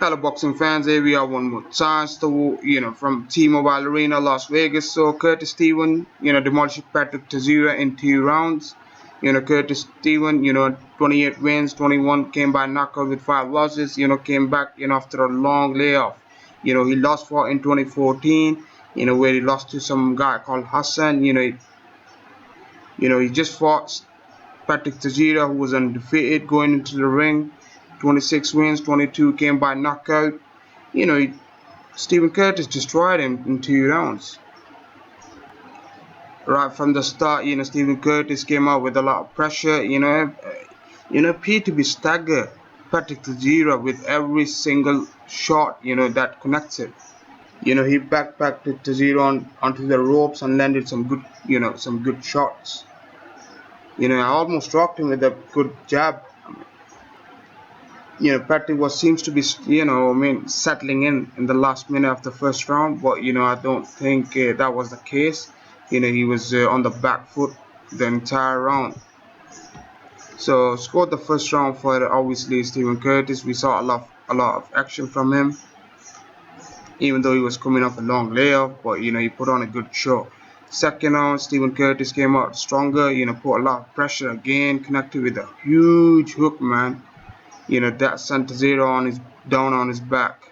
Hello boxing fans, here we are one more time. So, from T-Mobile Arena, Las Vegas. So Curtis Steven, demolished Patrick Teixeira in 2 rounds. Curtis Steven, 28 wins, 21 came by knockout with 5 losses. Came back, after a long layoff. He lost for in 2014. Where he lost to some guy called Hassan. He just fought Patrick Teixeira, who was undefeated going into the ring. 26 wins, 22 came by knockout. Stephen Curtis destroyed him in 2 rounds. Right from the start, Stephen Curtis came out with a lot of pressure. Appeared to be staggered Patrick Teixeira with every single shot, that connected. He backpacked Teixeira onto the ropes and landed some good shots. I almost rocked him with a good jab. Patrick was seems to be, settling in the last minute of the first round, but I don't think that was the case. He was on the back foot the entire round. So scored the first round for obviously Stephen Curtis. We saw a lot of action from him, even though he was coming off a long layoff, but he put on a good show. Second round, Stephen Curtis came out stronger. Put a lot of pressure again, connected with a huge hook, man. That sent Teixeira down on his back.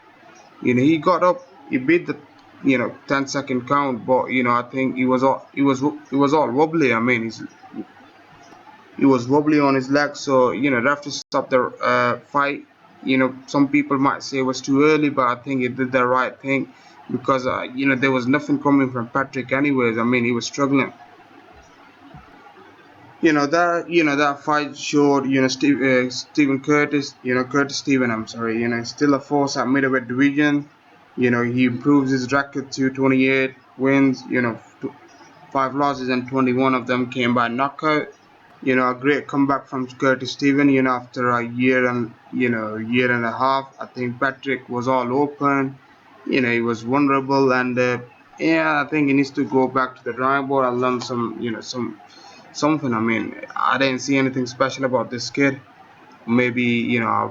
He got up, he beat the 10-second count, but I think he was all wobbly. I mean, he was wobbly on his leg, so ref to stop the fight. Some people might say it was too early, but I think he did the right thing because there was nothing coming from Patrick anyways. I mean, he was struggling. That fight showed Stephen Curtis, Curtis Steven, I'm sorry, still a force at middleweight division. He improves his record to 28 wins, 5 losses, and 21 of them came by knockout. A great comeback from Curtis Steven, after a year and a half. I think Patrick was all open, he was vulnerable, and yeah, I think he needs to go back to the drawing board and learn something. I mean, I didn't see anything special about this kid. Maybe, I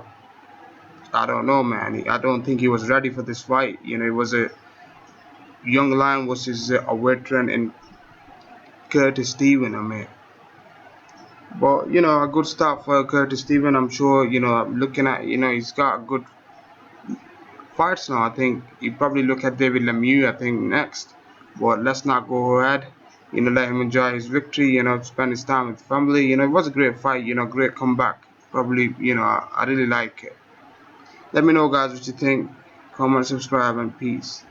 don't know, man. I don't think he was ready for this fight. It was a young lion versus a veteran in Curtis Steven. I mean, but a good start for Curtis Steven. I'm sure. Looking at, he's got good fights now. I think he probably look at David Lemieux, I think, next. But let's not go ahead. Let him enjoy his victory. Spend his time with family. It was a great fight. Great comeback. Probably, I really like it. Let me know, guys, what you think. Comment, subscribe, and peace.